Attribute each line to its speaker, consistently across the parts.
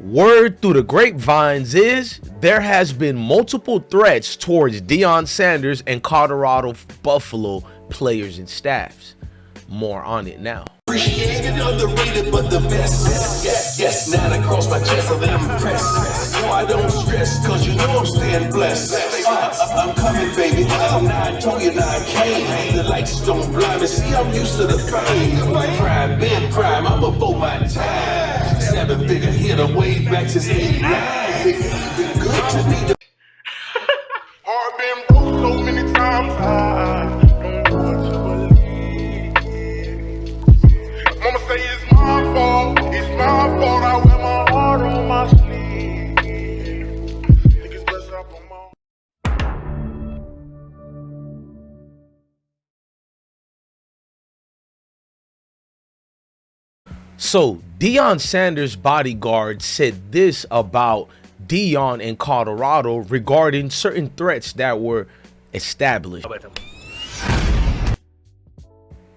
Speaker 1: Word through the grapevines is there has been multiple threats towards Deion Sanders and Colorado Buffalo players and staffs. More on it now.
Speaker 2: Appreciated, underrated, but the best. Yes, now I cross my chest, I'm impressed. No, I don't stress, cause you know I'm staying blessed. I'm coming, baby. I'm 9, told you 9K. The lights don't blind me, see, I'm used to the fame. Prime, been prime, I'm before my time. 7-figure hitter, way back since 89. Been good to me.
Speaker 3: I've been broke so many times, I don't want to believe. Mama say it's my fault, I wear my heart on my sleeve. Niggas best up on my...
Speaker 1: So Deion Sanders' bodyguard said this about Deion in Colorado regarding certain threats that were established.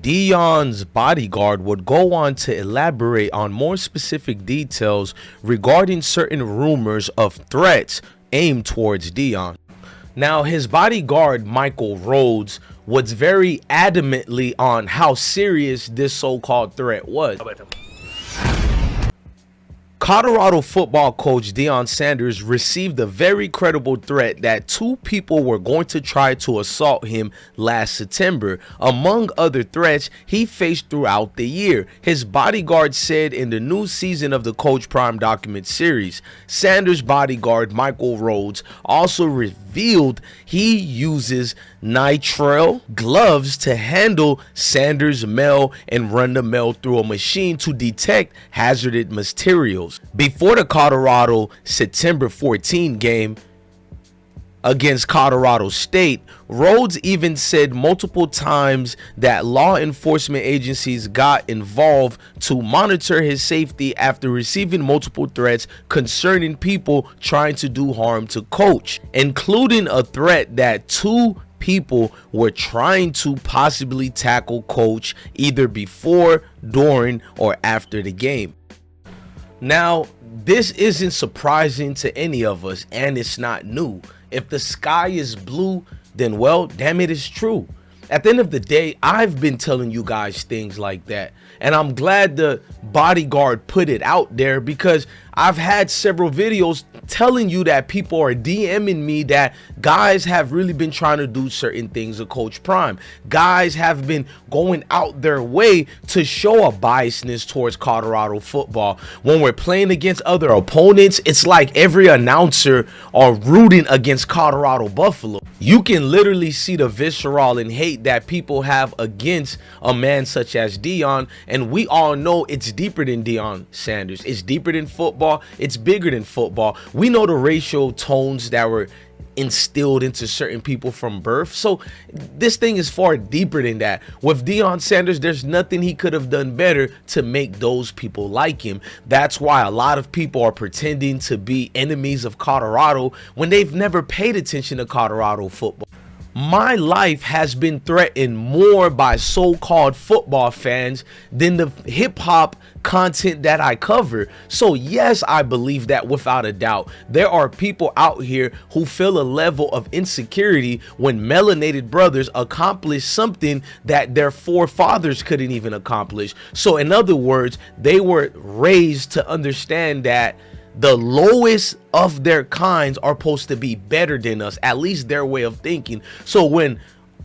Speaker 1: Deion's bodyguard would go on to elaborate on more specific details regarding certain rumors of threats aimed towards Deion. Now, his bodyguard, Michael Rhodes, was very adamantly on how serious this so-called threat was. Colorado football coach Deion Sanders received a very credible threat that 2 people were going to try to assault him last September. Among other threats he faced throughout the year, his bodyguard said in the new season of the Coach Prime document series. Sanders' bodyguard Michael Rhodes also revealed he uses nitrile gloves to handle Sanders' mail and run the mail through a machine to detect hazardous materials. Before the Colorado September 14 game against Colorado State, Rhodes even said multiple times that law enforcement agencies got involved to monitor his safety after receiving multiple threats concerning people trying to do harm to coach, including a threat that 2 people were trying to possibly tackle coach either before, during, or after the game. Now, this isn't surprising to any of us, and it's not new. If the sky is blue, then well, damn it, it's true. At the end of the day, I've been telling you guys things like that, and I'm glad the bodyguard put it out there because I've had several videos telling you that people are DMing me that guys have really been trying to do certain things to Coach Prime. Guys have been going out their way to show a biasness towards Colorado football. When we're playing against other opponents, it's like every announcer are rooting against Colorado Buffalo. You can literally see the visceral and hate that people have against a man such as Deion, and we all know it's deeper than Deion Sanders. It's deeper than football. It's bigger than football. We know the racial tones that were instilled into certain people from birth. So this thing is far deeper than that. With Deion Sanders, there's nothing he could have done better to make those people like him. That's why a lot of people are pretending to be enemies of Colorado when they've never paid attention to Colorado football. My life has been threatened more by so-called football fans than the hip-hop content that I cover. So yes, I believe that without a doubt. There are people out here who feel a level of insecurity when melanated brothers accomplish something that their forefathers couldn't even accomplish. So in other words, they were raised to understand that the lowest of their kinds are supposed to be better than us, at least their way of thinking. So when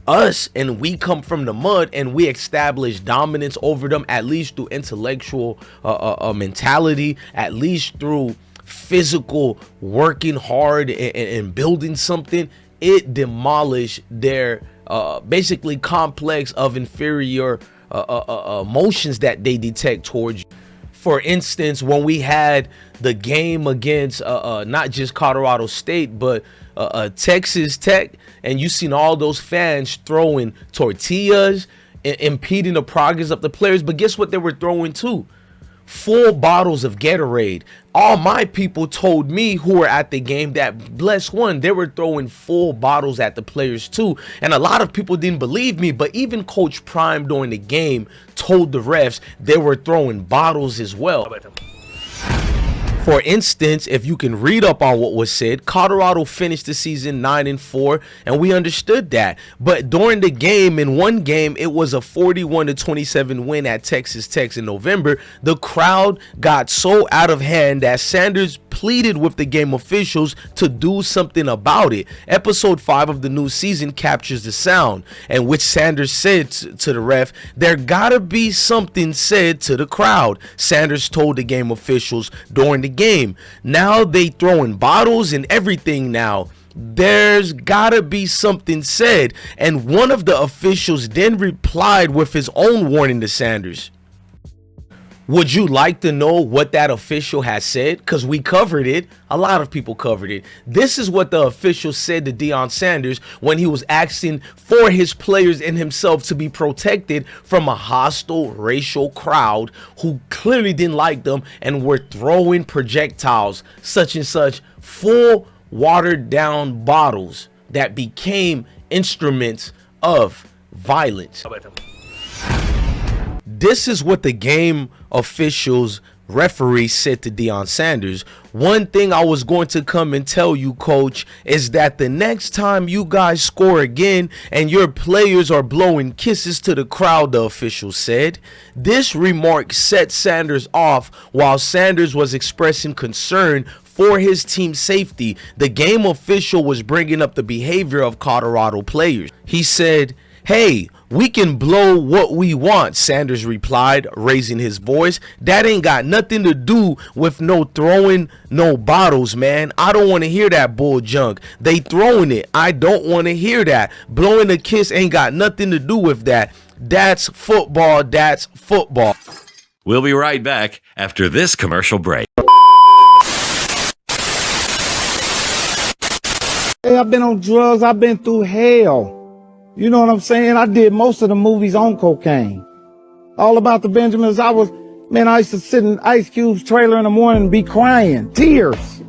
Speaker 1: us and we come from the mud and we establish dominance over them, at least through intellectual mentality, at least through physical working hard and building something, it demolished their basically complex of inferior emotions that they detect towards you. For instance, when we had the game against not just Colorado State, but Texas Tech, and you seen all those fans throwing tortillas, impeding the progress of the players. But guess what they were throwing too? Full bottles of Gatorade. All my people told me who were at the game that, bless one, they were throwing full bottles at the players too. And a lot of people didn't believe me, but even Coach Prime during the game told the refs they were throwing bottles as well. For instance, if you can read up on what was said, Colorado finished the season 9-4, and we understood that. But during the game, in one game, it was a 41-27 win at Texas Tech in November. The crowd got so out of hand that Sanders pleaded with the game officials to do something about it. Episode 5 of the new season captures the sound, and which Sanders said to the ref, "There gotta be something said to the crowd," Sanders told the game officials during the game. Now they throwing bottles and everything now. There's gotta be something said. And one of the officials then replied with his own warning to Sanders. Would you like to know what that official has said? Because we covered it. A lot of people covered it. This is what the official said to Deion Sanders when he was asking for his players and himself to be protected from a hostile racial crowd who clearly didn't like them and were throwing projectiles, such and such, full watered down bottles that became instruments of violence. This is what the game officials referee said to Deion Sanders. One thing I was going to come and tell you, coach, is that the next time you guys score again and your players are blowing kisses to the crowd, the official said. This remark set Sanders off while Sanders was expressing concern for his team's safety. The game official was bringing up the behavior of Colorado players. He said, "Hey, we can blow what we want," Sanders replied, raising his voice. "That ain't got nothing to do with no throwing no bottles, man. I don't want to hear that bull junk. They throwing it. I don't want to hear that. Blowing a kiss ain't got nothing to do with that. That's football. That's football."
Speaker 4: We'll be right back after this commercial break.
Speaker 5: Hey, I've been on drugs. I've been through hell. You know what I'm saying? I did most of the movies on cocaine. All About the Benjamins. I used to sit in Ice Cube's trailer in the morning and be crying. Tears.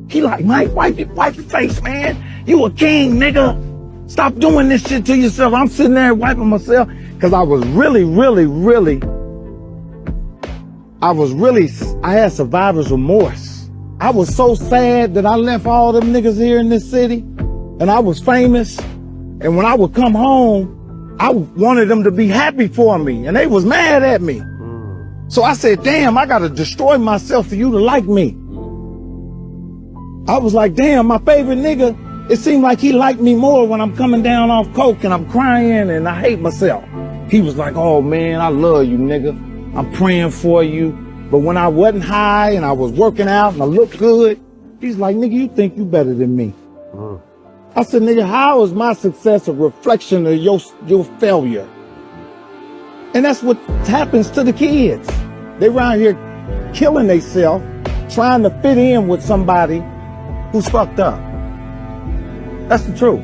Speaker 5: He like, "Mike, wipe your face, man. You a king, nigga. Stop doing this shit to yourself." I'm sitting there wiping myself because I had survivor's remorse. I was so sad that I left all them niggas here in this city and I was famous. And when I would come home, I wanted them to be happy for me, and they was mad at me. So I said, damn, I gotta destroy myself for you to like me. I was like, damn, my favorite nigga, it seemed like he liked me more when I'm coming down off coke and I'm crying and I hate myself. He was like, "Oh man, I love you, nigga. I'm praying for you." But when I wasn't high and I was working out and I looked good, he's like, "Nigga, you think you better than me." I said, "Nigga, how is my success a reflection of your failure?" And that's what happens to the kids. They around here killing themselves, trying to fit in with somebody who's fucked up. That's the truth.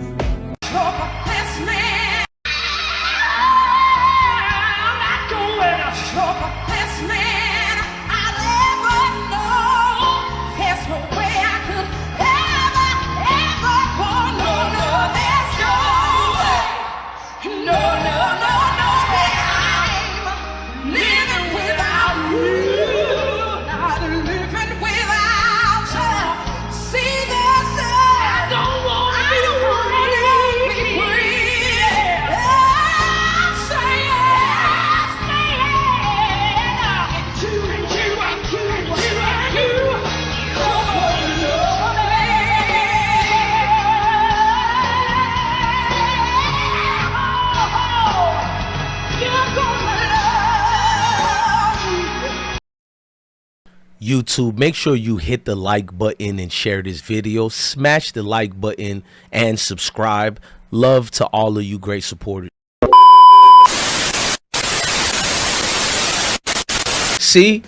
Speaker 1: YouTube, make sure you hit the like button and share this video. Smash the like button and subscribe. Love to all of you great supporters. See,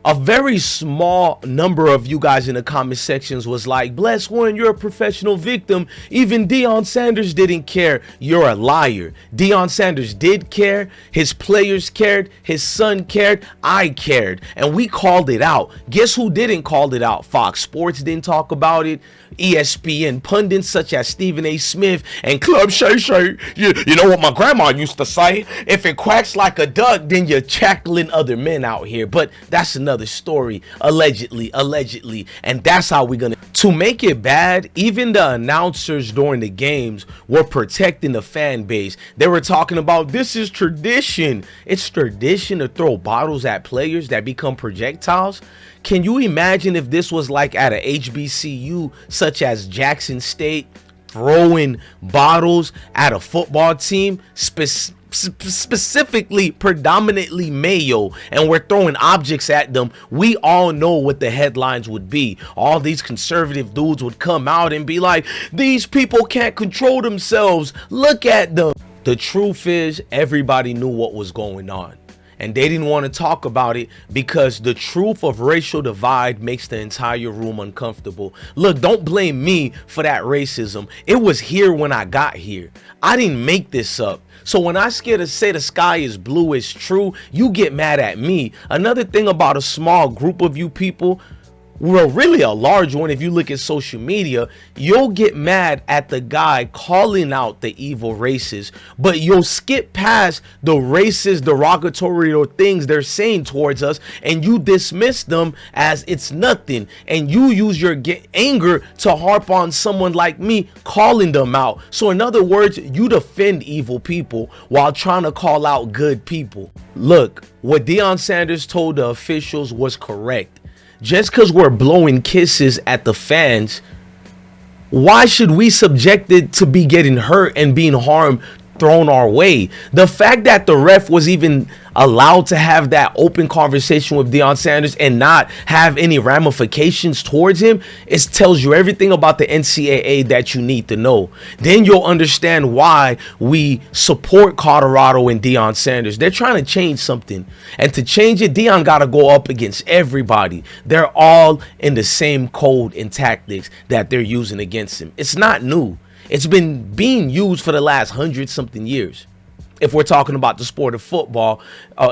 Speaker 1: a very small number of you guys in the comment sections was like, "Bless Warren, you're a professional victim. Even Deion Sanders didn't care." You're a liar. Deion Sanders did care. His players cared. His son cared. I cared. And we called it out. Guess who didn't call it out? Fox Sports didn't talk about it. ESPN pundits such as Stephen A. Smith and Club Shay Shay. You know what my grandma used to say? If it quacks like a duck, then you're cackling other men out here. But that's another another story, allegedly, and that's how we're gonna. To make it bad, even the announcers during the games were protecting the fan base. They were talking about this is tradition. It's tradition to throw bottles at players that become projectiles. Can you imagine if this was like at a HBCU such as Jackson State, throwing bottles at a football team, specifically predominantly Mayo, and we're throwing objects at them? We all know what the headlines would be. All these conservative dudes would come out and be like, these people can't control themselves, look at them. The truth is, everybody knew what was going on, and they didn't want to talk about it because the truth of racial divide makes the entire room uncomfortable. Look, don't blame me for that racism. It was here when I got here. I didn't make this up. So when I scared to say the sky is blue is true, you get mad at me. Another thing about a small group of you people, well, really a large one if you look at social media, you'll get mad at the guy calling out the evil races, but you'll skip past the racist derogatory things they're saying towards us, and you dismiss them as it's nothing, and you use your anger to harp on someone like me calling them out. So in other words, you defend evil people while trying to call out good people. Look, what Deion Sanders told the officials was correct. Just because we're blowing kisses at the fans, why should we subject it to be getting hurt and being harmed thrown our way? The fact that the ref was even allowed to have that open conversation with Deion Sanders and not have any ramifications towards him, it tells you everything about the NCAA that you need to know. Then you'll understand why we support Colorado and Deion Sanders. They're trying to change something, and to change it, Deion got to go up against everybody. They're all in the same code and tactics that they're using against him. It's not new. It's been being used for the last 100-something years. If we're talking about the sport of football,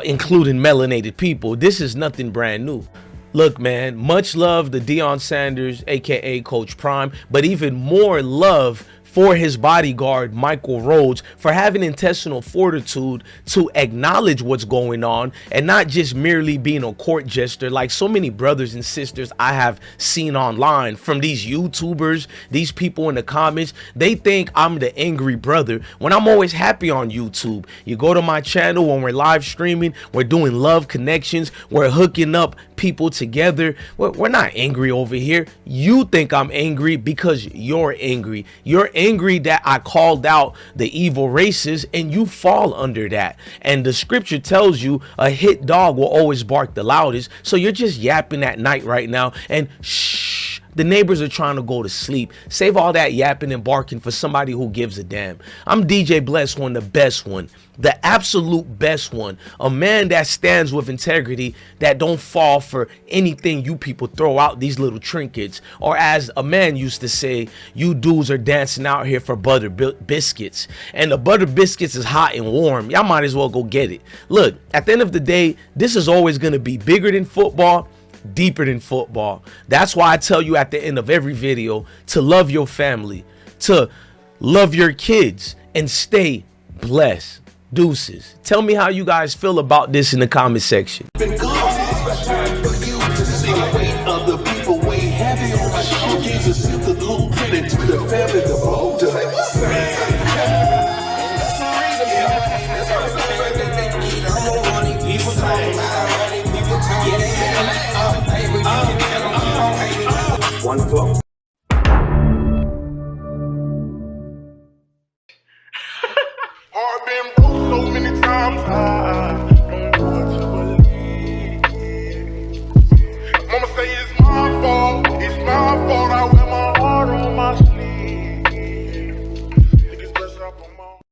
Speaker 1: including melanated people, this is nothing brand new. Look, man, much love to Deion Sanders, aka Coach Prime, but even more love for his bodyguard, Michael Rhodes, for having intestinal fortitude to acknowledge what's going on and not just merely being a court jester like so many brothers and sisters I have seen online from these YouTubers, these people in the comments. They think I'm the angry brother when I'm always happy on YouTube. You go to my channel when we're live streaming, we're doing love connections, we're hooking up people together. We're not angry over here. You think I'm angry because you're angry. You're angry that I called out the evil races and you fall under that. And the scripture tells you a hit dog will always bark the loudest. So you're just yapping at night right now, and shh, the neighbors are trying to go to sleep. Save all that yapping and barking for somebody who gives a damn. I'm DJ Bless One, the best one, the absolute best one, a man that stands with integrity, that don't fall for anything you people throw out, these little trinkets, or as a man used to say, you dudes are dancing out here for butter biscuits, and the butter biscuits is hot and warm. Y'all might as well go get it. Look, at the end of the day, this is always going to be bigger than football, deeper than football. That's why I tell you at the end of every video to love your family, to love your kids, and stay blessed. Deuces. Tell me how you guys feel about this in the comment section.